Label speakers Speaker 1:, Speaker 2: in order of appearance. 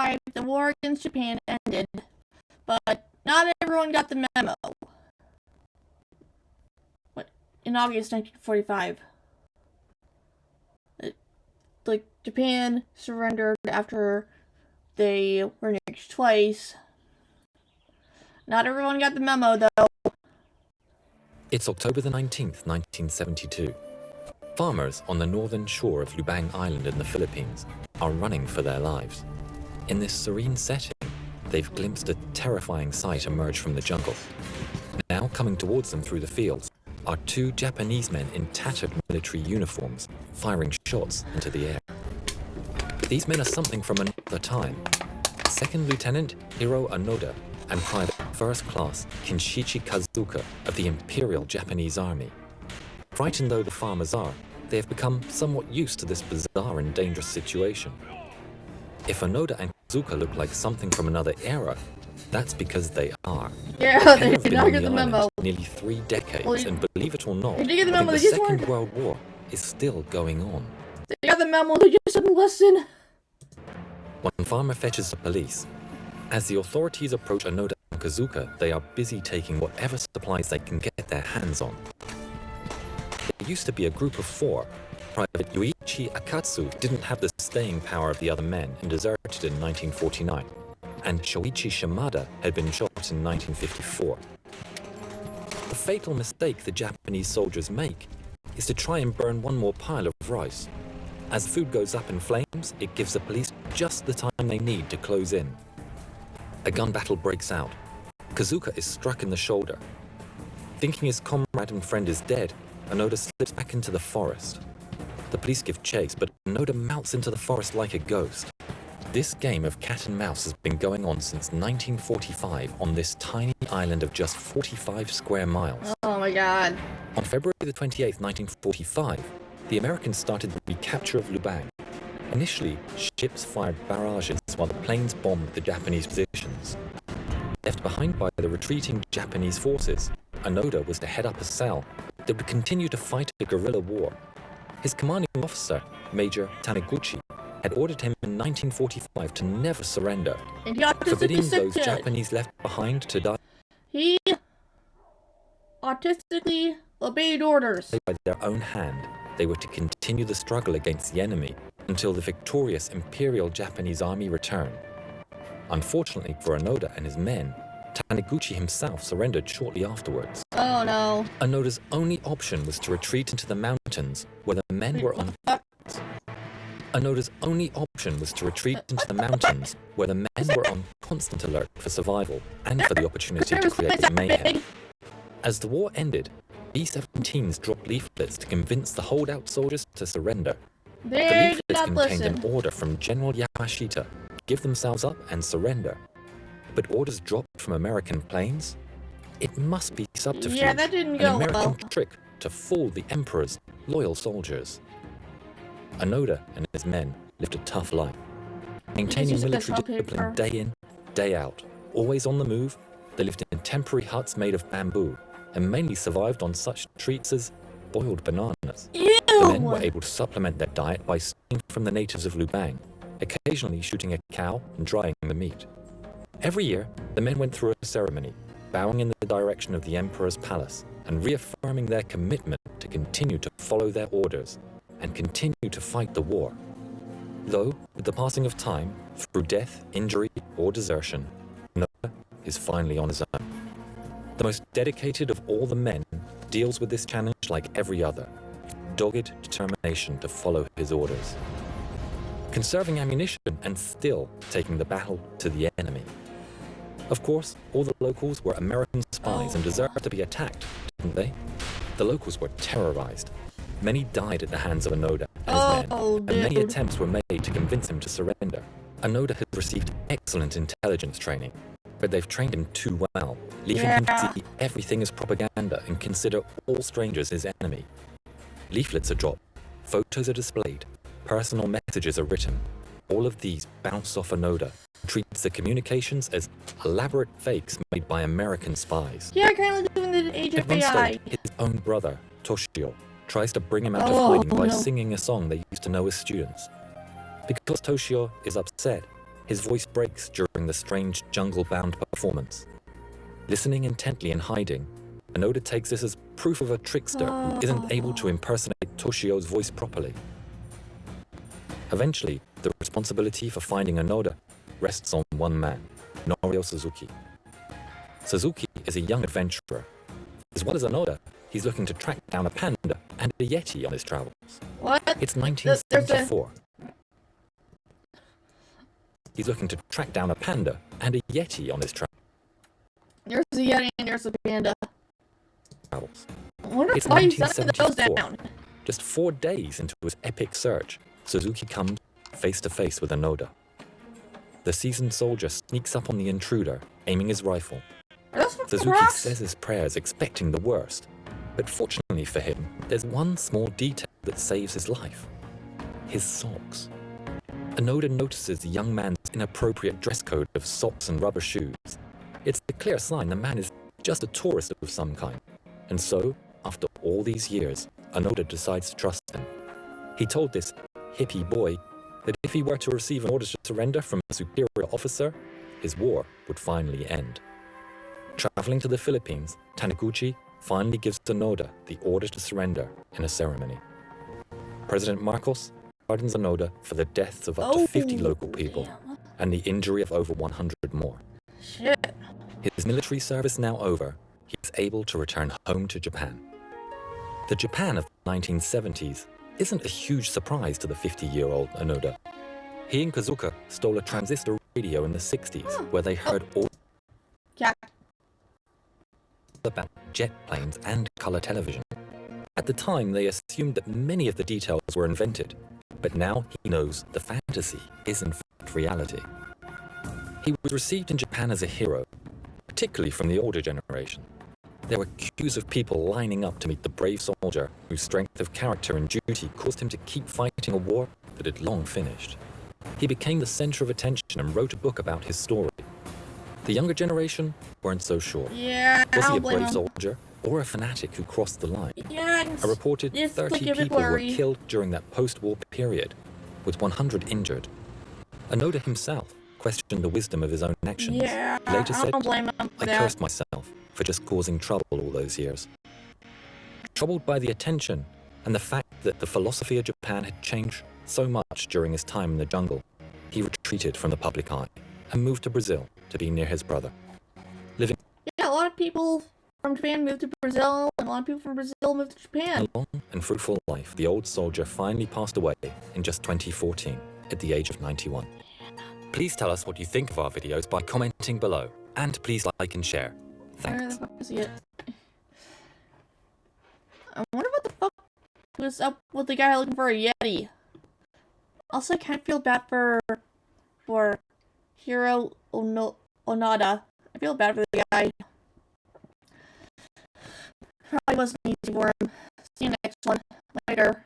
Speaker 1: 1945, the war against Japan ended, but not everyone got the memo. In August 1945. Japan surrendered after they were annexed twice. Not everyone got the memo, though.
Speaker 2: It's October the 19th, 1972. Farmers on the northern shore of Lubang Island in the Philippines are running for their lives. In this serene setting, they've glimpsed a terrifying sight emerge from the jungle. Now coming towards them through the fields are two Japanese men in tattered military uniforms, firing shots into the air. These men are something from another time. Second Lieutenant Hiroo Onoda and Private First Class Kinshichi Kazuka of the Imperial Japanese Army. Frightened though the farmers are, they have become somewhat used to this bizarre and dangerous situation. If Onoda and Kazuka look like something from another era, that's because they are.
Speaker 1: Yeah, they did not get the memo.
Speaker 2: Nearly 3 decades, and believe it or not,
Speaker 1: the
Speaker 2: Second World War is still going on.
Speaker 1: They got the memo, they just didn't listen.
Speaker 2: One farmer fetches the police. As the authorities approach Onoda and Kazuka, they are busy taking whatever supplies they can get their hands on. There used to be a group of 4. Private Yuichi Akatsu didn't have the staying power of the other men and deserted in 1949. And Shoichi Shimada had been shot in 1954. The fatal mistake the Japanese soldiers make is to try and burn one more pile of rice. As food goes up in flames, it gives the police just the time they need to close in. A gun battle breaks out. Kazuka is struck in the shoulder. Thinking his comrade and friend is dead, Onoda slips back into the forest. The police give chase, but Onoda mounts into the forest like a ghost. This game of cat and mouse has been going on since 1945 on this tiny island of just 45 square miles.
Speaker 1: Oh my god.
Speaker 2: On February the 28th, 1945, the Americans started the recapture of Lubang. Initially, ships fired barrages while the planes bombed the Japanese positions. Left behind by the retreating Japanese forces, Onoda was to head up a cell that would continue to fight a guerrilla war. His commanding officer, Major Taniguchi, had ordered him in 1945 to never surrender, forbidding those Japanese left behind to die.
Speaker 1: He autistically obeyed orders.
Speaker 2: By their own hand, they were to continue the struggle against the enemy until the victorious Imperial Japanese Army returned. Unfortunately for Onoda and his men, Taniguchi himself surrendered shortly afterwards.
Speaker 1: Oh no.
Speaker 2: Onoda's only option was to retreat into the mountains where the men were on constant alert for survival and for the opportunity to create mayhem. As the war ended, B-17s dropped leaflets to convince the holdout soldiers to surrender. The leaflets contained an order from General Yamashita to give themselves up and surrender. But orders dropped from American planes? It must be subterfuge,
Speaker 1: yeah, that didn't go
Speaker 2: an American
Speaker 1: well.
Speaker 2: trick to fool the Emperor's loyal soldiers. Onoda and his men lived a tough life, maintaining military discipline day in, day out. Always on the move, they lived in temporary huts made of bamboo and mainly survived on such treats as boiled bananas.
Speaker 1: Ew.
Speaker 2: The men were able to supplement their diet by stealing from the natives of Lubang, occasionally shooting a cow and drying the meat. Every year, the men went through a ceremony, bowing in the direction of the Emperor's palace and reaffirming their commitment to continue to follow their orders and continue to fight the war. Though, with the passing of time, through death, injury, or desertion, Onoda is finally on his own. The most dedicated of all the men deals with this challenge like every other, dogged determination to follow his orders, conserving ammunition and still taking the battle to the enemy. Of course, all the locals were American spies and deserved to be attacked, didn't they? The locals were terrorized. Many died at the hands of Onoda and his men, and many attempts were made to convince him to surrender. Onoda has received excellent intelligence training, but they've trained him too well, leaving him to see everything as propaganda and consider all strangers his enemy. Leaflets are dropped, photos are displayed, personal messages are written. All of these bounce off Onoda, treats the communications as elaborate fakes made by American spies.
Speaker 1: Yeah, currently doing the age of AI.
Speaker 2: His own brother, Toshio, tries to bring him out of hiding by singing a song they used to know as students. Because Toshio is upset, His voice breaks during the strange jungle-bound performance. Listening intently and hiding, Onoda takes this as proof of a trickster who isn't able to impersonate Toshio's voice properly. Eventually, the responsibility for finding Onoda rests on one man, Norio Suzuki. Suzuki is a young adventurer. As well as Onoda, he's looking to track down a panda and a yeti on his travels.
Speaker 1: What?
Speaker 2: It's 1974. He's looking to track down a panda and a yeti on his travels.
Speaker 1: There's a yeti and there's a panda. I wonder
Speaker 2: It's
Speaker 1: why he's setting those
Speaker 2: 1974.
Speaker 1: down.
Speaker 2: Just 4 days into his epic search, Suzuki comes face to face with Onoda. The seasoned soldier sneaks up on the intruder, aiming his rifle.
Speaker 1: Are those fucking
Speaker 2: Suzuki
Speaker 1: rocks?
Speaker 2: says his prayers, expecting the worst. But fortunately for him, there's one small detail that saves his life. His socks. Onoda notices the young man's inappropriate dress code of socks and rubber shoes. It's a clear sign the man is just a tourist of some kind. And so, after all these years, Onoda decides to trust him. He told this hippie boy that if he were to receive an order to surrender from a superior officer, his war would finally end. Traveling to the Philippines, Taniguchi finally gives Onoda the order to surrender in a ceremony. President Marcos pardons Onoda for the deaths of up to 50 local people
Speaker 1: Damn.
Speaker 2: and the injury of over 100 more.
Speaker 1: Shit.
Speaker 2: His military service now over, he is able to return home to Japan. The Japan of the 1970s isn't a huge surprise to the 50-year-old Onoda. He and Kazuka stole a transistor radio in the 60s where they heard all
Speaker 1: Yeah.
Speaker 2: about jet planes and color television. At the time, they assumed that many of the details were invented, but now he knows the fantasy is in fact reality. He was received in Japan as a hero, particularly from the older generation. There were queues of people lining up to meet the brave soldier whose strength of character and duty caused him to keep fighting a war that had long finished. He became the center of attention and wrote a book about his story. The younger generation weren't so sure.
Speaker 1: Yeah,
Speaker 2: Was he
Speaker 1: I'll
Speaker 2: a
Speaker 1: blame
Speaker 2: brave
Speaker 1: him.
Speaker 2: soldier or a fanatic who crossed the line?
Speaker 1: Yeah,
Speaker 2: A reported
Speaker 1: it's
Speaker 2: 30
Speaker 1: like every
Speaker 2: people were
Speaker 1: blurry.
Speaker 2: killed during that post-war period, with 100 injured. Onoda himself questioned the wisdom of his own actions.
Speaker 1: Yeah,
Speaker 2: He later
Speaker 1: I
Speaker 2: said,
Speaker 1: don't blame him
Speaker 2: "I
Speaker 1: for that.
Speaker 2: cursed myself for just causing trouble all those years." Troubled by the attention and the fact that the philosophy of Japan had changed so much during his time in the jungle, he retreated from the public eye and moved to Brazil to be near his brother.
Speaker 1: Yeah, a lot of people from Japan moved to Brazil, and a lot of people from Brazil moved to Japan.
Speaker 2: A long and fruitful life, the old soldier finally passed away in just 2014 at the age of 91. Please tell us what you think of our videos by commenting below, and please like and share.
Speaker 1: Where
Speaker 2: Thanks.
Speaker 1: the fuck is it? I wonder what the fuck was up with the guy looking for a Yeti. Also, I kind of feel bad for Hiroo Onoda. I feel bad for the guy. Probably wasn't easy for him. See you next one. Later.